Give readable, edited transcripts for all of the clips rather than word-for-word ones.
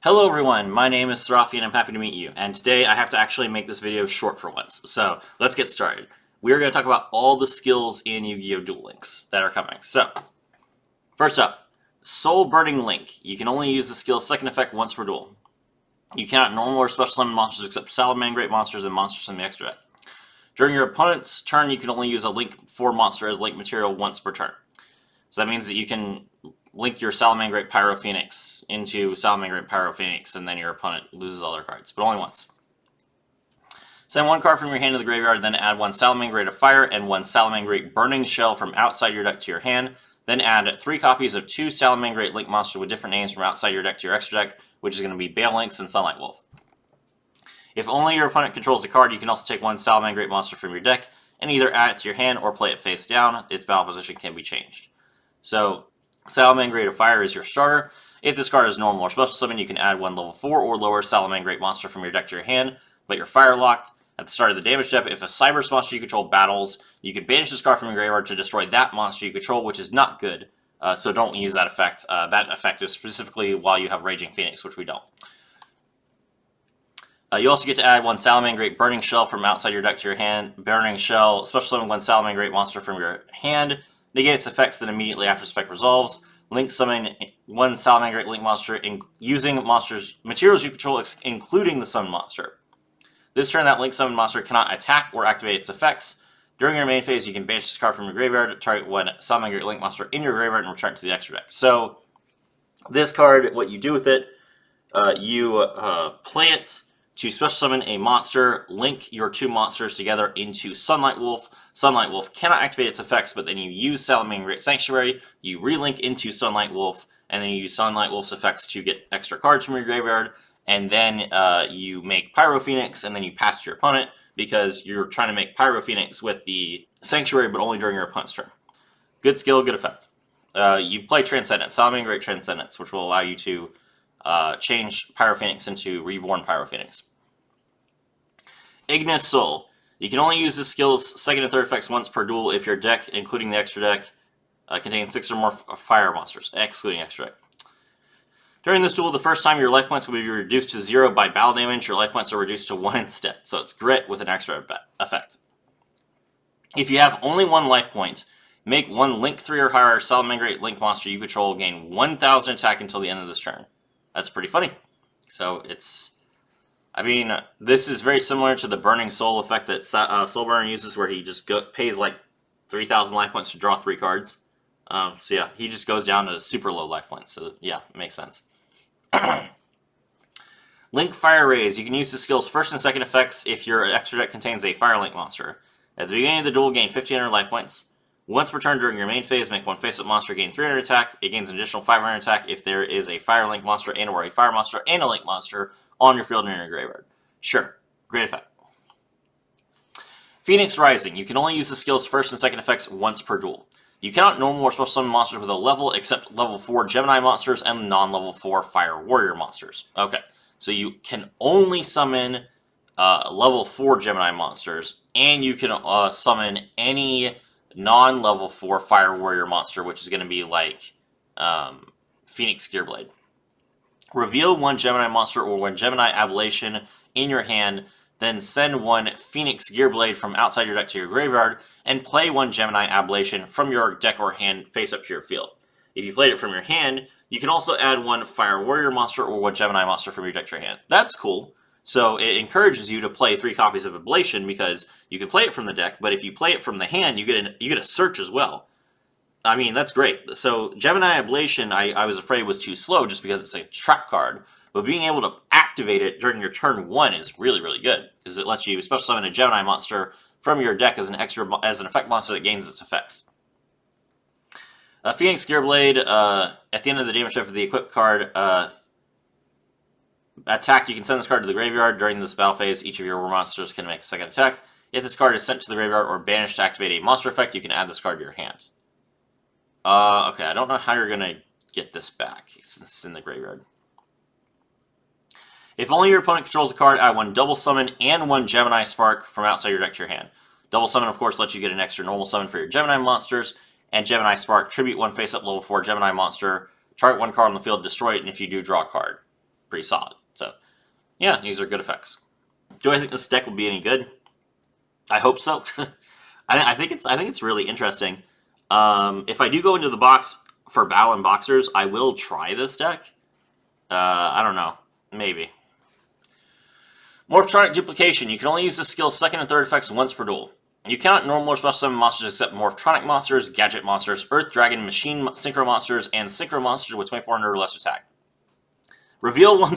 Hello everyone, my name is Sarafi and I'm happy to meet you, and today I have to actually make this video short for once, so let's get started. We are going to talk about all the skills in Yu-Gi-Oh! Duel Links that are coming. So, first up, Soul Burning Link. You can only use the skill's second effect once per duel. You cannot normal or special summon monsters except Salamangreat monsters and monsters from the extra deck. During your opponent's turn, you can only use a Link 4 monster as Link material once per turn. So that means that you can link your Salamangreat Pyro Phoenix into Salamangreat Pyro Phoenix, and then your opponent loses all their cards, but only once. Send one card from your hand to the graveyard, then add one Salamangreat of Fire and one Salamangreat Burning Shell from outside your deck to your hand. Then add 3 copies of 2 Salamangreat Link monsters with different names from outside your deck to your extra deck, which is going to be Battlin and Sunlight Wolf. If only your opponent controls the card, you can also take one Salamangreat monster from your deck and either add it to your hand or play it face down. Its battle position can be changed. So, Salamangreat of Fire is your starter. If this card is normal or special summon, you can add one level 4 or lower Salamangreat monster from your deck to your hand, but you're fire locked. At the start of the damage step, if a Cyberse monster you control battles, you can banish this card from your graveyard to destroy that monster you control, which is not good, so don't use that effect. That effect is specifically while you have Raging Phoenix, which we don't. You also get to add one Salamangreat Burning Shell from outside your deck to your hand. Burning Shell, special summon one Salamangreat monster from your hand, negate its effects, then immediately after its effect resolves. Link summon one Salamangreat Link monster using materials you control, including the summon monster. This turn, that Link summon monster cannot attack or activate its effects. During your main phase, you can banish this card from your graveyard, target one Salamangreat Link monster in your graveyard, and return it to the extra deck. So, this card, what you do with it, you play it to special summon a monster, link your 2 monsters together into Sunlight Wolf. Sunlight Wolf cannot activate its effects, but then you use Salamangreat Sanctuary, you relink into Sunlight Wolf, and then you use Sunlight Wolf's effects to get extra cards from your graveyard, and then you make Pyro Phoenix, and then you pass to your opponent, because you're trying to make Pyro Phoenix with the Sanctuary, but only during your opponent's turn. Good skill, good effect. You play Transcendence, Salamangreat Transcendence, which will allow you to change Pyro Phoenix into Reborn Pyro Phoenix. Ignis Soul. You can only use this skill's second and third effects once per duel if your deck, including the extra deck, contains 6 or more fire monsters, excluding extra deck. During this duel, the first time your life points will be reduced to 0 by battle damage, your life points are reduced to 1 instead, so it's grit with an extra effect. If you have only 1 life point, make one Link 3 or higher Salamangreat Link monster you control gain 1000 attack until the end of this turn. That's pretty funny. So it's... I mean, this is very similar to the Burning Soul effect that Soul Burner uses, where he just pays like 3,000 life points to draw 3 cards. So yeah, he just goes down to super low life points. So yeah, it makes sense. Link Fire Rays. You can use the skill's first and second effects if your extra deck contains a Fire Link monster. At the beginning of the duel, gain 1,500 life points. Once per turn during your main phase, make one face-up monster gain 300 attack. It gains an additional 500 attack if there is a Fire Link monster and or a Fire monster and a Link monster on your field and in your graveyard. Sure, great effect. Phoenix Rising. You can only use the skill's first and second effects once per duel. You cannot normal or special summon monsters with a level except level 4 Gemini monsters and non-level 4 Fire Warrior monsters. Okay, so you can only summon level 4 Gemini monsters, and you can summon any non-level 4 Fire Warrior monster, which is going to be like Phoenix Gearblade. Reveal one Gemini monster or one Gemini Ablation in your hand, then send one Phoenix Gearblade from outside your deck to your graveyard, and play one Gemini Ablation from your deck or hand face up to your field. If you played it from your hand, you can also add one Fire Warrior monster or one Gemini monster from your deck to your hand. That's cool. So it encourages you to play 3 copies of Ablation, because you can play it from the deck, but if you play it from the hand, you get a search as well. I mean, that's great. So Gemini Ablation, I was afraid was too slow just because it's a trap card. But being able to activate it during your turn 1 is really, really good, because it lets you special summon a Gemini monster from your deck as an effect monster that gains its effects. Phoenix Gearblade, at the end of the damage step for the equipped card, attack, you can send this card to the graveyard. During this battle phase, each of your monsters can make a second attack. If this card is sent to the graveyard or banished to activate a monster effect, you can add this card to your hand. Okay, I don't know how you're going to get this back since it's in the graveyard. If only your opponent controls a card, add one Double Summon and one Gemini Spark from outside your deck to your hand. Double Summon, of course, lets you get an extra normal summon for your Gemini monsters, and Gemini Spark, tribute one face-up level 4 Gemini monster, target one card on the field, destroy it, and if you do, draw a card. pretty solid. So, yeah, these are good effects. Do I think this deck will be any good? I hope so. I think it's really interesting. If I do go into the box for Battlin Boxers, I will try this deck. I don't know. Maybe. Morphtronic Duplication. You can only use this skill's second and third effects once per duel. You cannot normal or special summon monsters except Morphtronic monsters, Gadget monsters, Earth Dragon, Machine Synchro monsters, and Synchro monsters with 2400 or less attack. Reveal one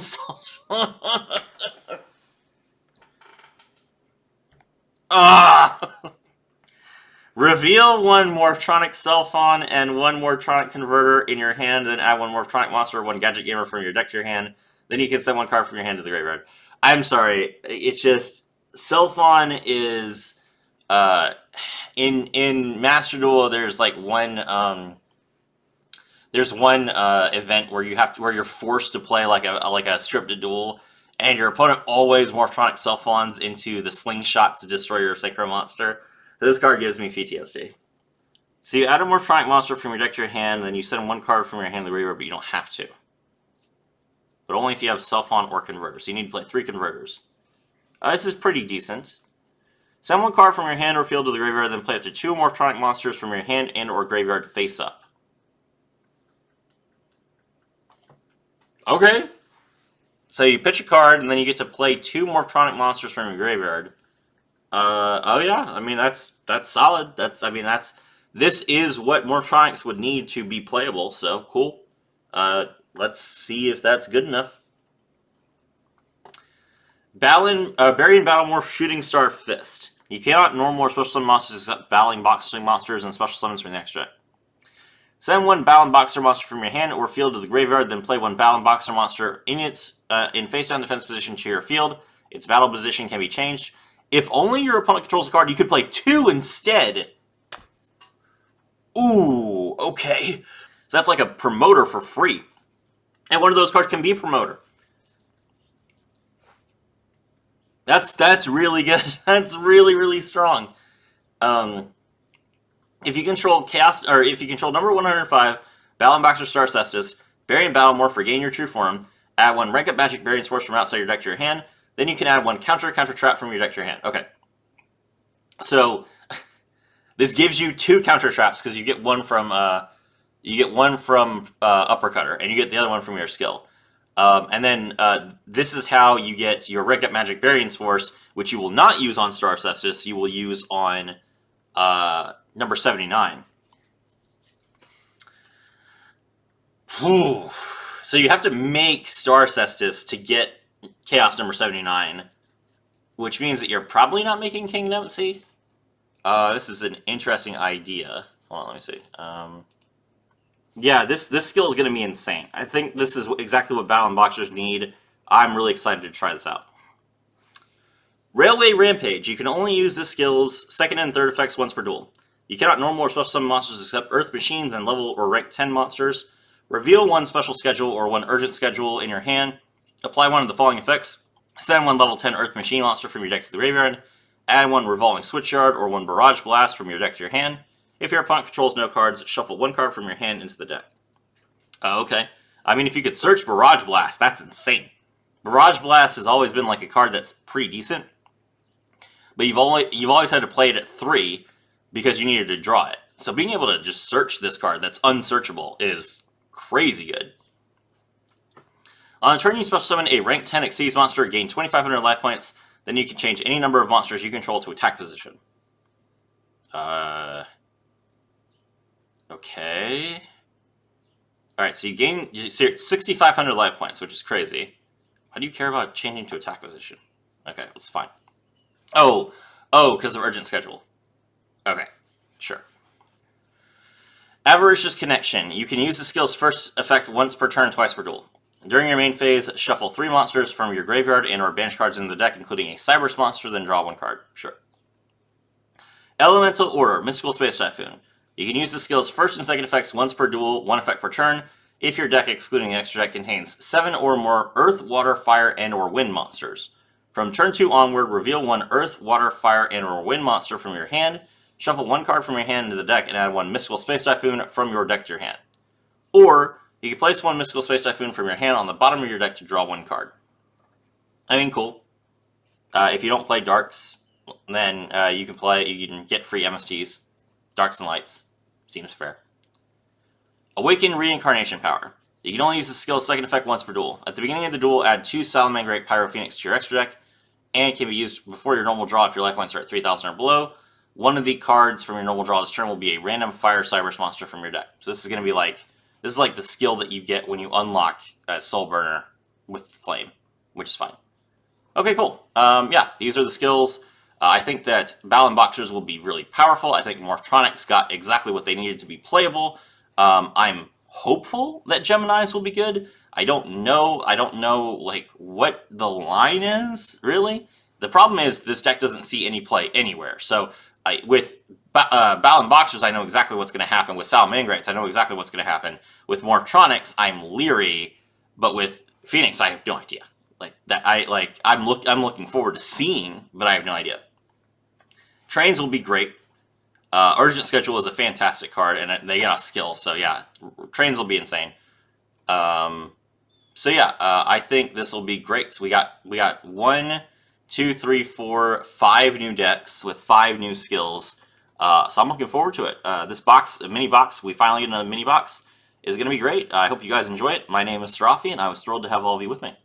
Reveal one Morphtronic Cell Phone and one Morphtronic Converter in your hand, then add one Morphtronic monster or one Gadget Gamer from your deck to your hand. Then you can send one card from your hand to the graveyard. I'm sorry, it's just Cellphone is in Master Duel. There's like one event where you're forced to play like a scripted duel, and your opponent always Morphtronic Cellphones into the slingshot to destroy your Synchro monster. This card gives me PTSD. So you add a Morphtronic monster from your deck to your hand, then you send one card from your hand to the graveyard, but you don't have to. But only if you have Cellphone or Converter. So you need to play 3 Converters. This is pretty decent. Send one card from your hand or field to the graveyard, then play up to 2 Morphtronic monsters from your hand and or graveyard face up. Okay. So you pitch a card, and then you get to play 2 Morphtronic monsters from your graveyard. Oh yeah, I mean that's solid. This is what Morphtronics would need to be playable. So cool. Let's see if that's good enough. Bury and Battlemorph Shooting Star Fist. You cannot normal or special summon monsters except Battling Boxing monsters and special summons from the extra. Send one Battlin Boxer monster from your hand or field to the graveyard, then play one Battlin Boxer monster in face-down defense position to your field. Its battle position can be changed. If only your opponent controls a card, you could play 2 instead. Ooh, okay. So that's like a promoter for free. And one of those cards can be promoter. That's really good. That's really, really strong. If you control number 105, Battlin Boxer Star Cestus, Bury and Battlemorph regain your true form, add one Rank Up Magic Burying Force from outside your deck to your hand, then you can add one counter trap from your deck to your hand. Okay. So this gives you 2 counter traps because you get one from Uppercutter, and you get the other one from your skill. And then this is how you get your Rank Up Magic Burying Force, which you will not use on Star Cestus. You will use on number 79. Whew. So you have to make Star Cestus to get Chaos number 79, which means that you're probably not making King Dempsey. This is an interesting idea. Hold on, let me see. Yeah, this skill is going to be insane. I think this is exactly what Battlin Boxers need. I'm really excited to try this out. Railway Rampage. You can only use this skill's second and third effects once per duel. You cannot normal or special summon monsters except Earth Machines and level or rank 10 monsters. Reveal one special schedule or one urgent schedule in your hand. Apply one of the following effects. Send one level 10 Earth Machine monster from your deck to the graveyard. Add one Revolving Switchyard or one Barrage Blast from your deck to your hand. If your opponent controls no cards, shuffle one card from your hand into the deck. Okay. I mean, if you could search Barrage Blast, that's insane. Barrage Blast has always been like a card that's pretty decent, but you've always had to play it at 3 because you needed to draw it. So being able to just search this card that's unsearchable is crazy good. On turn, you special summon a rank 10 Xyz monster, gain 2,500 life points. Then you can change any number of monsters you control to attack position. Okay. Alright, so you're at 6,500 life points, which is crazy. Why do you care about changing to attack position? Okay, that's fine. Oh, because of urgent schedule. Okay, sure. Avaricious Connection. You can use the skill's first effect once per turn, twice per duel. During your main phase, shuffle 3 monsters from your graveyard and or banish cards into the deck, including a Cyberse monster, then draw 1 card. Sure. Elemental Order. Mystical Space Typhoon. You can use the skill's first and second effects once per duel, 1 effect per turn, if your deck, excluding the extra deck, contains 7 or more Earth, Water, Fire, and or Wind monsters. From turn 2 onward, reveal 1 Earth, Water, Fire, and or Wind monster from your hand, shuffle 1 card from your hand into the deck, and add 1 Mystical Space Typhoon from your deck to your hand. Or, You can place one Mystical Space Typhoon from your hand on the bottom of your deck to draw one card. I mean, cool. If you don't play Darks, then you can get free MSTs. Darks and Lights. Seems fair. Awaken Reincarnation Power. You can only use the skill's second effect once per duel. At the beginning of the duel, add 2 Salamangreat Pyro Phoenix to your extra deck, and it can be used before your normal draw if your life points are at 3,000 or below. One of the cards from your normal draw this turn will be a random Fire Cybers monster from your deck. So this is going to be like, this is like the skill that you get when you unlock Soul Burner with Flame, which is fine. Okay, cool. Yeah, these are the skills. I think that Battlin Boxers will be really powerful. I think Morphtronics got exactly what they needed to be playable. I'm hopeful that Geminis will be good. I don't know like what the line is, really. The problem is this deck doesn't see any play anywhere. So with Battlin Boxers, I know exactly what's going to happen. With Salamangreats, I know exactly what's going to happen. With Morphtronics, I'm leery, but with Phoenix, I have no idea. Like that, I'm looking forward to seeing, but I have no idea. Trains will be great. Urgent Schedule is a fantastic card, and they get a skill, so yeah, Trains will be insane. So yeah, I think this will be great. So we got 1, 2, 3, 4, 5 new decks with 5 new skills. So I'm looking forward to it. This box, a mini box, we finally get a mini box, is going to be great. I hope you guys enjoy it. My name is Sarafi, and I was thrilled to have all of you with me.